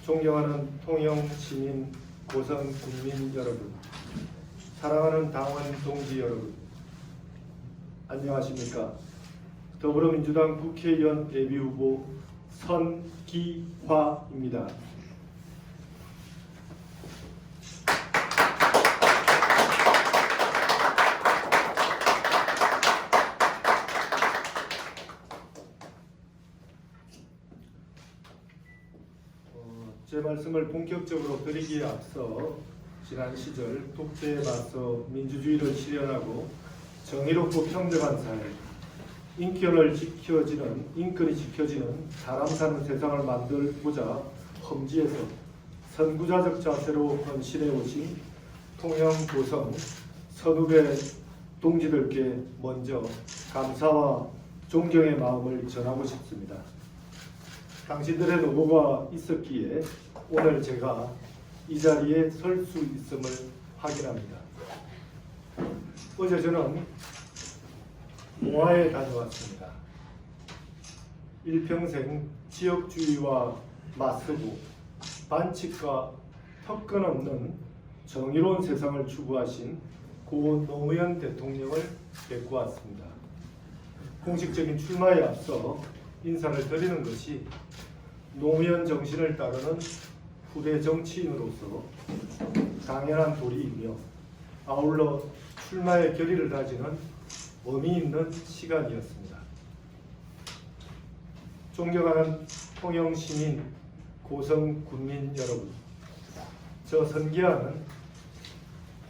존경하는 통영 시민 고성 국민 여러분, 사랑하는 당원 동지 여러분, 안녕하십니까? 더불어민주당 국회의원 예비후보 선기화입니다. 제 말씀을 본격적으로 드리기에 앞서 지난 시절 독재에 맞서 민주주의를 실현하고 정의롭고 평등한 사회, 인권이 지켜지는 사람 사는 세상을 만들고자 험지에서 선구자적 자세로 헌신해 오신 통영 고성 선후배 동지들께 먼저 감사와 존경의 마음을 전하고 싶습니다. 당신들의 노고가 있었기에 오늘 제가 이 자리에 설 수 있음을 확인합니다. 어제 저는 모아에 다녀왔습니다. 일평생 지역주의와 맞서고 반칙과 특권 없는 정의로운 세상을 추구하신 고 노무현 대통령을 뵙고 왔습니다. 공식적인 출마에 앞서 인사를 드리는 것이 노무현 정신을 따르는 후대 정치인으로서 당연한 도리이며 아울러 출마의 결의를 다지는 의미 있는 시간이었습니다. 존경하는 통영 시민, 고성 군민 여러분, 저 선기화는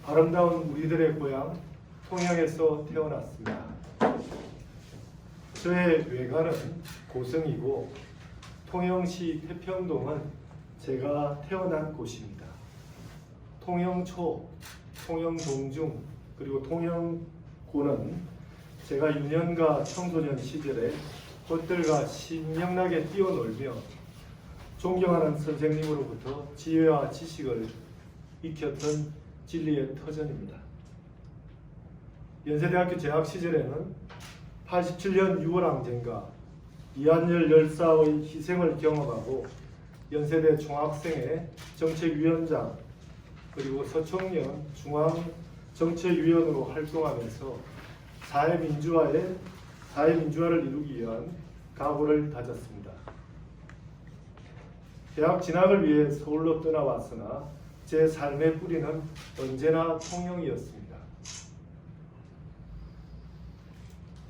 아름다운 우리들의 고향 통영에서 태어났습니다. 저의 외가는 고성이고 통영시 태평동은 제가 태어난 곳입니다. 통영초, 통영동중, 그리고 통영고는 제가 유년과 청소년 시절에 꽃들과 신명나게 뛰어놀며 존경하는 선생님으로부터 지혜와 지식을 익혔던 진리의 터전입니다. 연세대학교 재학 시절에는 87년 6월 항쟁과 이한열 열사의 희생을 경험하고 연세대 총학생회 정책위원장 그리고 서청년 중앙정책위원으로 활동하면서 사회민주화를 이루기 위한 각오를 다졌습니다. 대학 진학을 위해 서울로 떠나왔으나 제 삶의 뿌리는 언제나 통영이었습니다.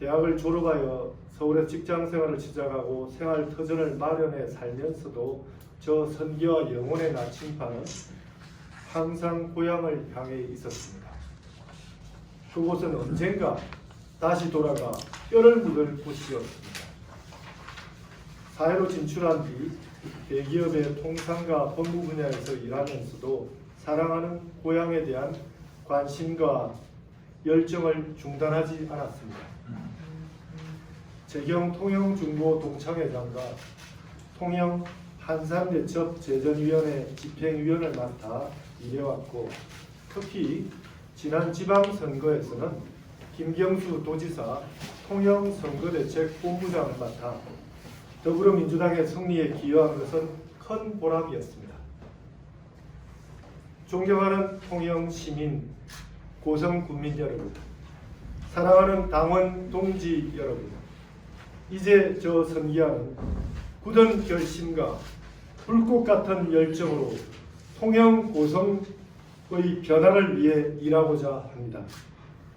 대학을 졸업하여 서울에서 직장생활을 시작하고 생활 터전을 마련해 살면서도 저 선기와 영혼의 나침반은 항상 고향을 향해 있었습니다. 그곳은 언젠가 다시 돌아가 뼈를 묻을 곳이었습니다. 사회로 진출한 뒤 대기업의 통상과 법무 분야에서 일하면서도 사랑하는 고향에 대한 관심과 열정을 중단하지 않았습니다. 재경 통영중고 동창회장과 통영 한산대첩재전위원회 집행위원을 맡아 일해왔고 특히 지난 지방선거에서는 김경수 도지사 통영선거대책본부장을 맡아 더불어민주당의 승리에 기여한 것은 큰 보람이었습니다. 존경하는 통영 시민, 고성 군민 여러분, 사랑하는 당원 동지 여러분, 이제 저 선기화는 굳은 결심과 불꽃 같은 열정으로 통영 고성의 변화를 위해 일하고자 합니다.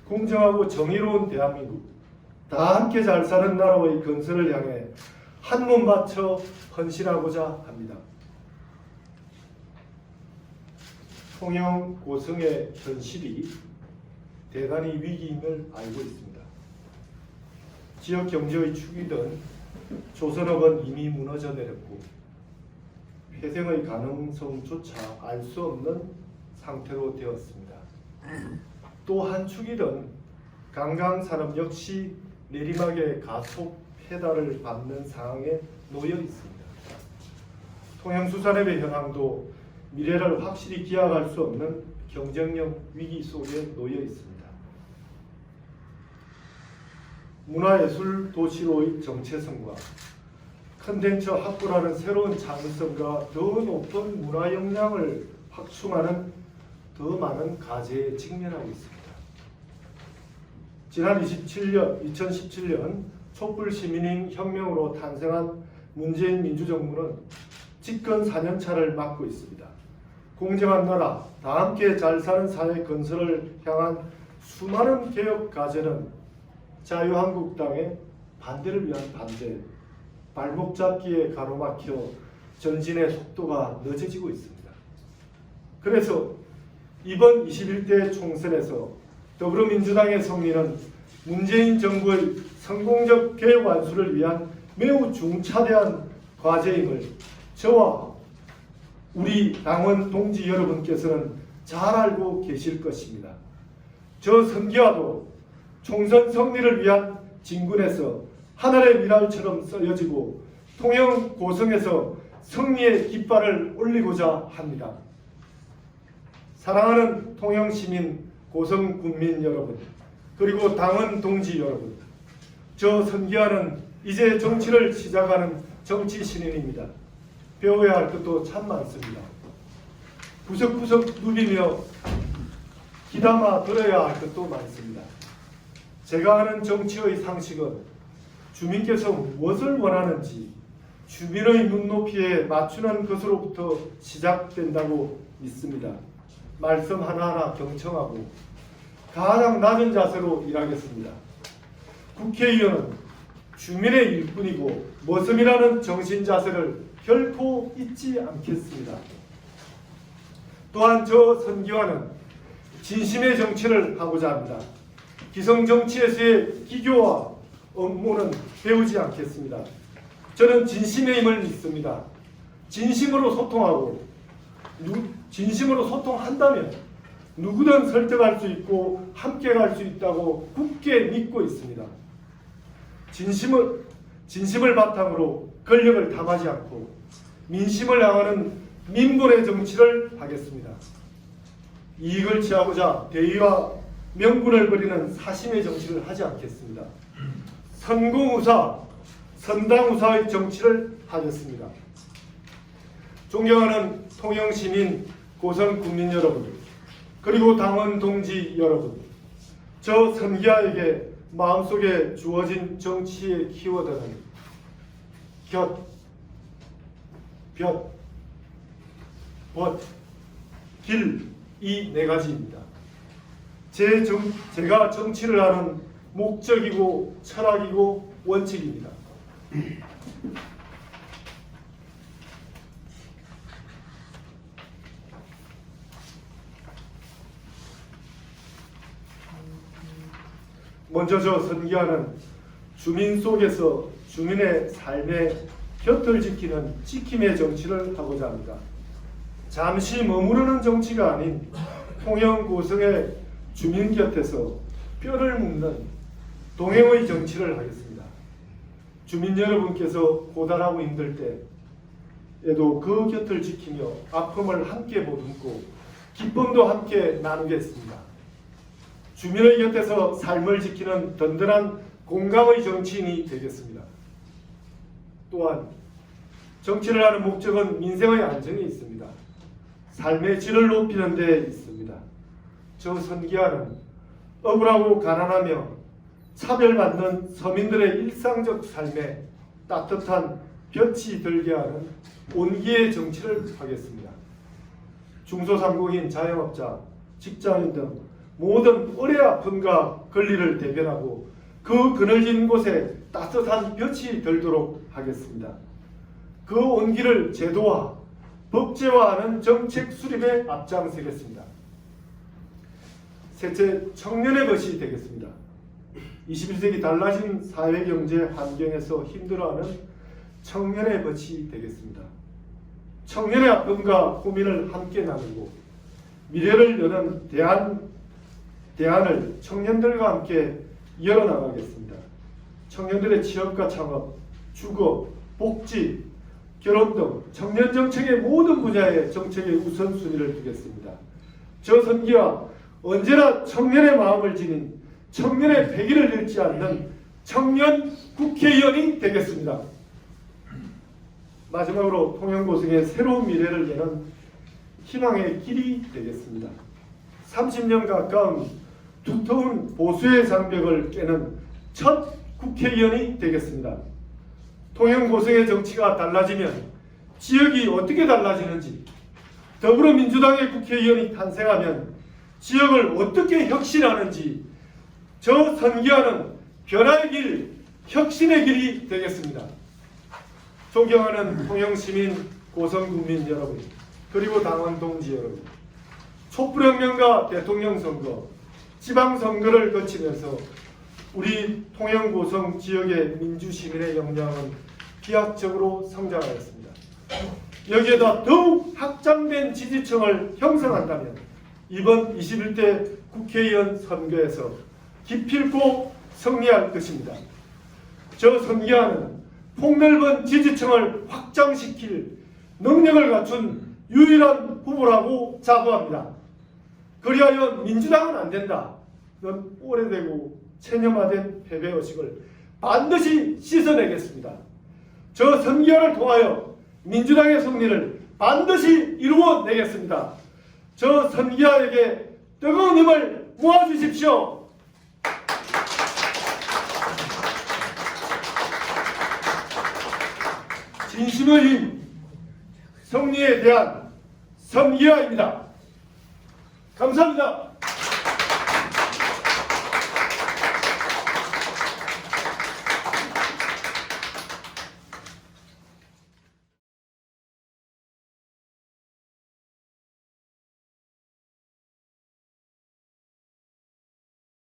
공정하고 정의로운 대한민국, 다 함께 잘 사는 나라의 건설을 향해 한 몸 바쳐 헌신하고자 합니다. 통영 고성의 현실이 대단히 위기임을 알고 있습니다. 지역 경제의 축이던 조선업은 이미 무너져 내렸고 회생의 가능성조차 알 수 없는 상태로 되었습니다. 또 한 축이던 관광산업 역시 내리막의 가속 페달을 밟는 상황에 놓여 있습니다. 통영수산업의 현황도 미래를 확실히 기약할 수 없는 경쟁력 위기 속에 놓여 있습니다. 문화예술 도시로의 정체성과 컨텐츠 확보라는 새로운 창의성과 더 높은 문화 역량을 확충하는 더 많은 과제에 직면하고 있습니다. 지난 2017년 촛불 시민인 혁명으로 탄생한 문재인 민주정부는 집권 4년차를 맞고 있습니다. 공정한 나라, 다 함께 잘 사는 사회 건설을 향한 수많은 개혁 과제는 자유한국당의 반대를 위한 반대, 발목 잡기에 가로막혀 전진의 속도가 늦어지고 있습니다. 그래서 이번 21대 총선에서 더불어민주당의 승리는 문재인 정부의 성공적 개혁 완수를 위한 매우 중차대한 과제임을 저와 우리 당원 동지 여러분께서는 잘 알고 계실 것입니다. 저 선기와도 총선 승리를 위한 진군에서 하늘의 미랄처럼 쏘여지고 통영 고성에서 승리의 깃발을 올리고자 합니다. 사랑하는 통영 시민, 고성 군민 여러분, 그리고 당원 동지 여러분, 저 선기와는 이제 정치를 시작하는 정치 신인입니다. 배워야 할 것도 참 많습니다. 구석구석 누비며 귀담아 들어야 할 것도 많습니다. 제가 하는 정치의 상식은 주민께서 무엇을 원하는지 주민의 눈높이에 맞추는 것으로부터 시작된다고 믿습니다. 말씀 하나하나 경청하고 가장 낮은 자세로 일하겠습니다. 국회의원은 주민의 일꾼이고 머슴이라는 정신 자세를 결코 잊지 않겠습니다. 또한 저 선기와는 진심의 정치를 하고자 합니다. 기성 정치에서의 기교와 업무는 배우지 않겠습니다. 저는 진심의 힘을 믿습니다. 진심으로 소통한다면 누구든 설득할 수 있고 함께 갈 수 있다고 굳게 믿고 있습니다. 진심을 바탕으로 권력을 탐하지 않고 민심을 향하는 민본의 정치를 하겠습니다. 이익을 취하고자 대의와 명분을 버리는 사심의 정치를 하지 않겠습니다. 선공우사, 선당우사의 정치를 하겠습니다. 존경하는 통영시민, 고성군민 여러분, 그리고 당원 동지 여러분, 저 선기와에게 마음속에 주어진 정치의 키워드는 곁, 볕, 벗, 길, 이 네 가지입니다. 제가 정치를 하는 목적이고 철학이고 원칙입니다. 먼저 저 선기와는 주민 속에서 주민의 삶의 곁을 지키는 지킴의 정치를 하고자 합니다. 잠시 머무르는 정치가 아닌 통영 고성의 주민 곁에서 뼈를 묻는 동행의 정치를 하겠습니다. 주민 여러분께서 고단하고 힘들 때에도 그 곁을 지키며 아픔을 함께 보듬고 기쁨도 함께 나누겠습니다. 주민의 곁에서 삶을 지키는 든든한 공감의 정치인이 되겠습니다. 또한 정치를 하는 목적은 민생의 안정에 있습니다. 삶의 질을 높이는 데 있습니다. 저 선기와는 억울하고 가난하며 차별받는 서민들의 일상적 삶에 따뜻한 볕이 들게 하는 온기의 정치를 하겠습니다. 중소상공인, 자영업자, 직장인 등 모든 어뢰 아픔과 권리를 대변하고 그 그늘진 곳에 따뜻한 볕이 들도록 하겠습니다. 그 온기를 제도화, 법제화하는 정책 수립에 앞장서겠습니다. 셋째, 청년의 것이 되겠습니다. 21세기 달라진 사회경제 환경에서 힘들어하는 청년의 것이 되겠습니다. 청년의 아픔과 고민을 함께 나누고 미래를 여는 대안을 청년들과 함께 열어나가겠습니다. 청년들의 취업과 창업, 주거, 복지, 결혼 등 청년 정책의 모든 분야에 정책의 우선순위를 두겠습니다. 저 선기와 언제나 청년의 마음을 지닌 청년의 패기를 잃지 않는 청년 국회의원이 되겠습니다. 마지막으로 통영고성의 새로운 미래를 여는 희망의 길이 되겠습니다. 30년 가까운 두터운 보수의 장벽을 깨는 첫 국회의원이 되겠습니다. 통영고성의 정치가 달라지면 지역이 어떻게 달라지는지, 더불어민주당의 국회의원이 탄생하면 지역을 어떻게 혁신하는지 저 선기하는 변화의 길, 혁신의 길이 되겠습니다. 존경하는 통영시민, 고성국민 여러분, 그리고 당원 동지 여러분, 촛불혁명과 대통령 선거, 지방선거를 거치면서 우리 통영고성 지역의 민주시민의 역량은 비약적으로 성장하였습니다. 여기에다 더욱 확장된 지지층을 형성한다면 이번 21대 국회의원 선거에서 기필코 승리할 것입니다. 저 선기하는 폭넓은 지지층을 확장시킬 능력을 갖춘 유일한 후보라고 자부합니다. 그리하여 민주당은 안 된다. 넌 오래되고 체념화된 패배의식을 반드시 씻어내겠습니다. 저 선기화를 통하여 민주당의 승리를 반드시 이루어내겠습니다. 저 선기화에게 뜨거운 힘을 모아주십시오. 진심의 힘, 승리에 대한 선기화입니다. 감사합니다.